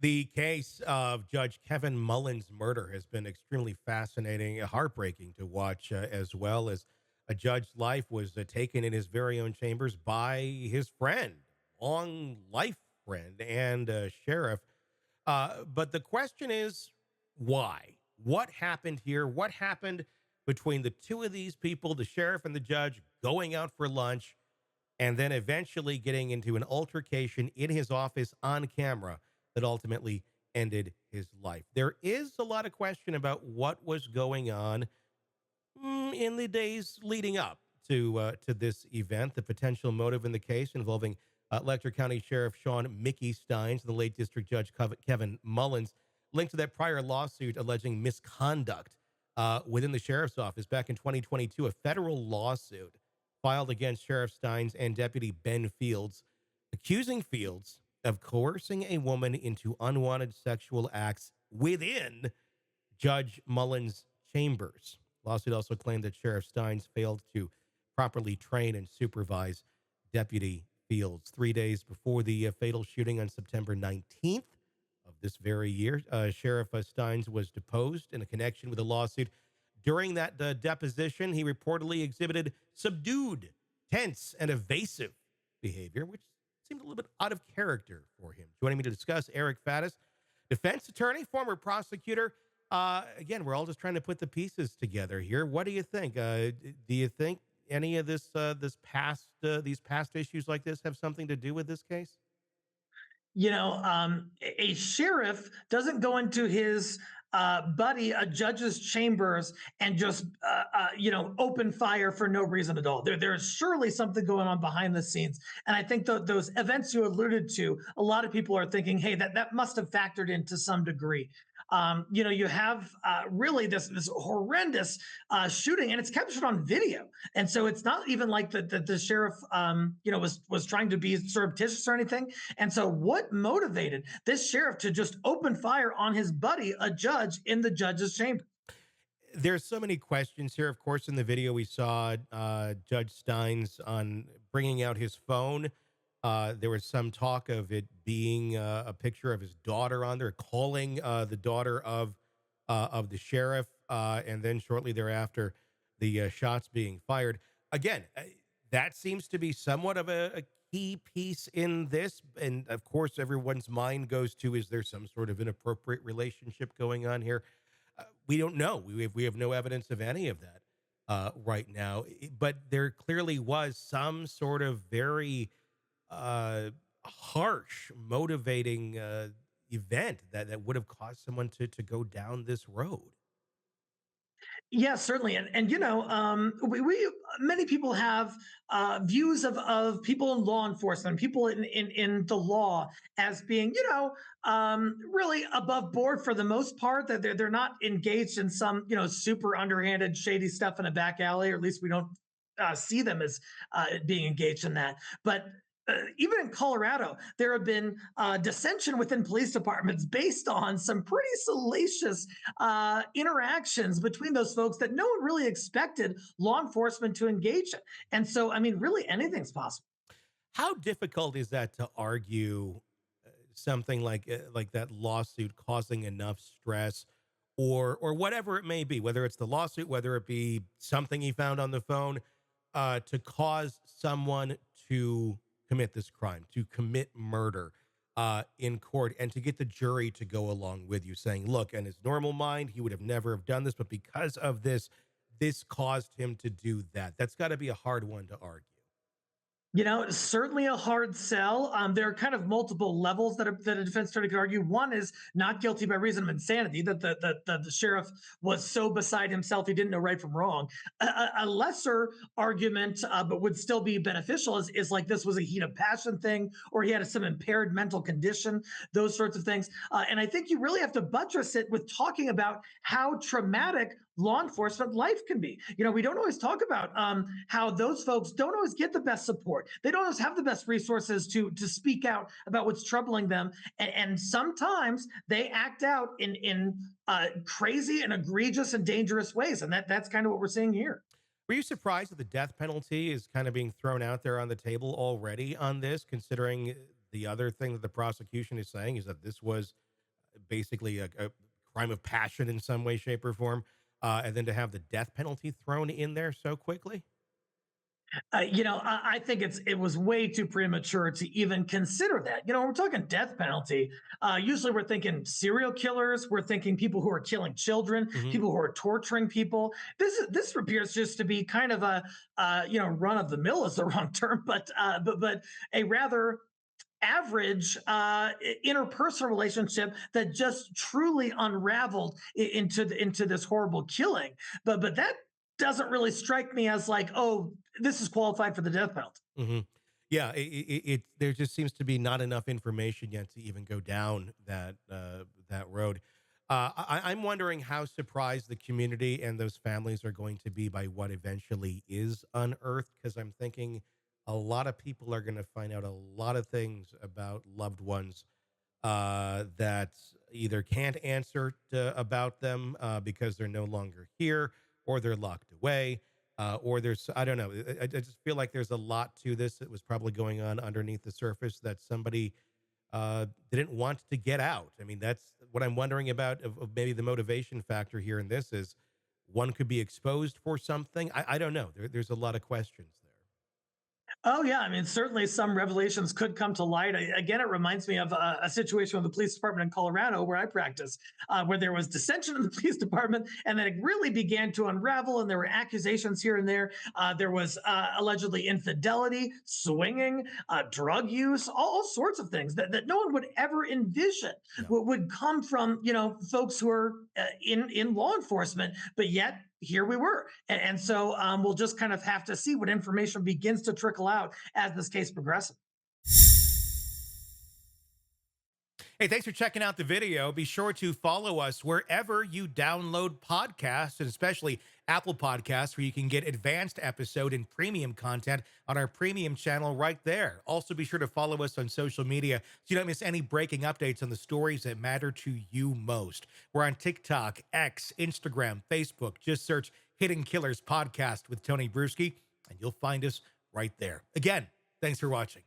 The case of Judge Kevin Mullins' murder has been extremely fascinating, heartbreaking to watch, as well as a judge's life was taken in his very own chambers by his friend, long life friend, and sheriff. But the question is, why? What happened here? What happened between the two of these people, the sheriff and the judge, going out for lunch? And then eventually getting into an altercation in his office on camera that ultimately ended his life. There is a lot of question about what was going on in the days leading up to this event. The potential motive in the case involving Letcher County Sheriff Shawn Mickey Stines and the late District Judge Kevin Mullins, linked to that prior lawsuit alleging misconduct within the sheriff's office back in 2022. A federal lawsuit filed against Sheriff Stines and Deputy Ben Fields, accusing Fields of coercing a woman into unwanted sexual acts within Judge Mullins' chambers. Lawsuit also claimed that Sheriff Stines failed to properly train and supervise Deputy Fields. 3 days before the fatal shooting on September 19th of this very year, Sheriff Stines was deposed in a connection with the lawsuit. During that deposition, he reportedly exhibited subdued, tense, and evasive behavior, which seemed a little bit out of character for him. Joining me to discuss, Eric Faddis, defense attorney, former prosecutor. Again, we're all just trying to put the pieces together here. What do you think? Do you think any of these past issues like this have something to do with this case? A sheriff doesn't go into his buddy, a judge's chambers, and just open fire for no reason at all. There's surely something going on behind the scenes, and I think those events you alluded to, a lot of people are thinking, hey, that must have factored in to some degree. You have really this horrendous shooting, and it's captured on video, and so it's not even like the sheriff, was trying to be surreptitious or anything. And so, what motivated this sheriff to just open fire on his buddy, a judge, in the judge's chamber? There's so many questions here. Of course, in the video we saw Judge Steins on bringing out his phone. There was some talk of it being a picture of his daughter on there, calling the daughter of the sheriff, and then shortly thereafter, the shots being fired. Again, that seems to be somewhat of a key piece in this, and of course, everyone's mind goes to: is there some sort of inappropriate relationship going on here? We don't know. We have no evidence of any of that right now. But there clearly was some sort of very uh, harsh, motivating event that would have caused someone to go down this road. Yeah, certainly, and we many people have views of people in law enforcement, people in the law as being really above board for the most part. That they're not engaged in some super underhanded, shady stuff in a back alley, or at least we don't see them as being engaged in that. But even in Colorado, there have been dissension within police departments based on some pretty salacious interactions between those folks that no one really expected law enforcement to engage in. And so, I mean, really anything's possible. How difficult is that to argue something like that lawsuit causing enough stress, or whatever it may be, whether it's the lawsuit, whether it be something he found on the phone, to cause someone to commit this crime, to commit murder in court, and to get the jury to go along with you, saying, look, in his normal mind, he would have never have done this, but because of this, this caused him to do that. That's got to be a hard one to argue. Certainly a hard sell. There are kind of multiple levels that a defense attorney could argue. One is not guilty by reason of insanity, that the sheriff was so beside himself he didn't know right from wrong. A lesser argument, but would still be beneficial, is like this was a heat of passion thing, or he had some impaired mental condition, those sorts of things. And I think you really have to buttress it with talking about how traumatic law enforcement life can be. We don't always talk about how those folks don't always get the best support. They don't always have the best resources to speak out about what's troubling them, and sometimes they act out in crazy and egregious and dangerous ways, and that's kind of what we're seeing here. Were you surprised that the death penalty is kind of being thrown out there on the table already on this, considering the other thing that the prosecution is saying is that this was basically a crime of passion in some way, shape, or form, and then to have the death penalty thrown in there so quickly. I think it was way too premature to even consider that. We're talking death penalty. Usually, we're thinking serial killers. We're thinking people who are killing children, Hmm. people who are torturing people. This appears just to be kind of a run of the mill is the wrong term, but a rather average interpersonal relationship that just truly unraveled into this horrible killing. But that doesn't really strike me as like, oh, this is qualified for the death penalty. Hmm. Yeah, there just seems to be not enough information yet to even go down that road. I'm wondering how surprised the community and those families are going to be by what eventually is unearthed, because I'm thinking a lot of people are going to find out a lot of things about loved ones that either can't answer about them because they're no longer here, or they're locked away, or there's, I don't know. I just feel like there's a lot to this that was probably going on underneath the surface that somebody didn't want to get out. I mean, that's what I'm wondering about of maybe the motivation factor here in this is one could be exposed for something. I don't know. There's a lot of questions there. Oh yeah, I mean certainly some revelations could come to light. Again, it reminds me of a situation with the police department in Colorado where I practice, where there was dissension in the police department, and then it really began to unravel, and there were accusations here and there. There was allegedly infidelity, swinging, drug use, all sorts of things that no one would ever envision Yeah. would come from folks who are in law enforcement, but yet here we were. And so we'll just kind of have to see what information begins to trickle out as this case progresses. Hey, thanks for checking out the video. Be sure to follow us wherever you download podcasts, and especially Apple Podcasts, where you can get advanced episode and premium content on our premium channel right there. Also, be sure to follow us on social media so you don't miss any breaking updates on the stories that matter to you most. We're on TikTok, X, Instagram, Facebook. Just search Hidden Killers Podcast with Tony Bruschi, and you'll find us right there. Again, thanks for watching.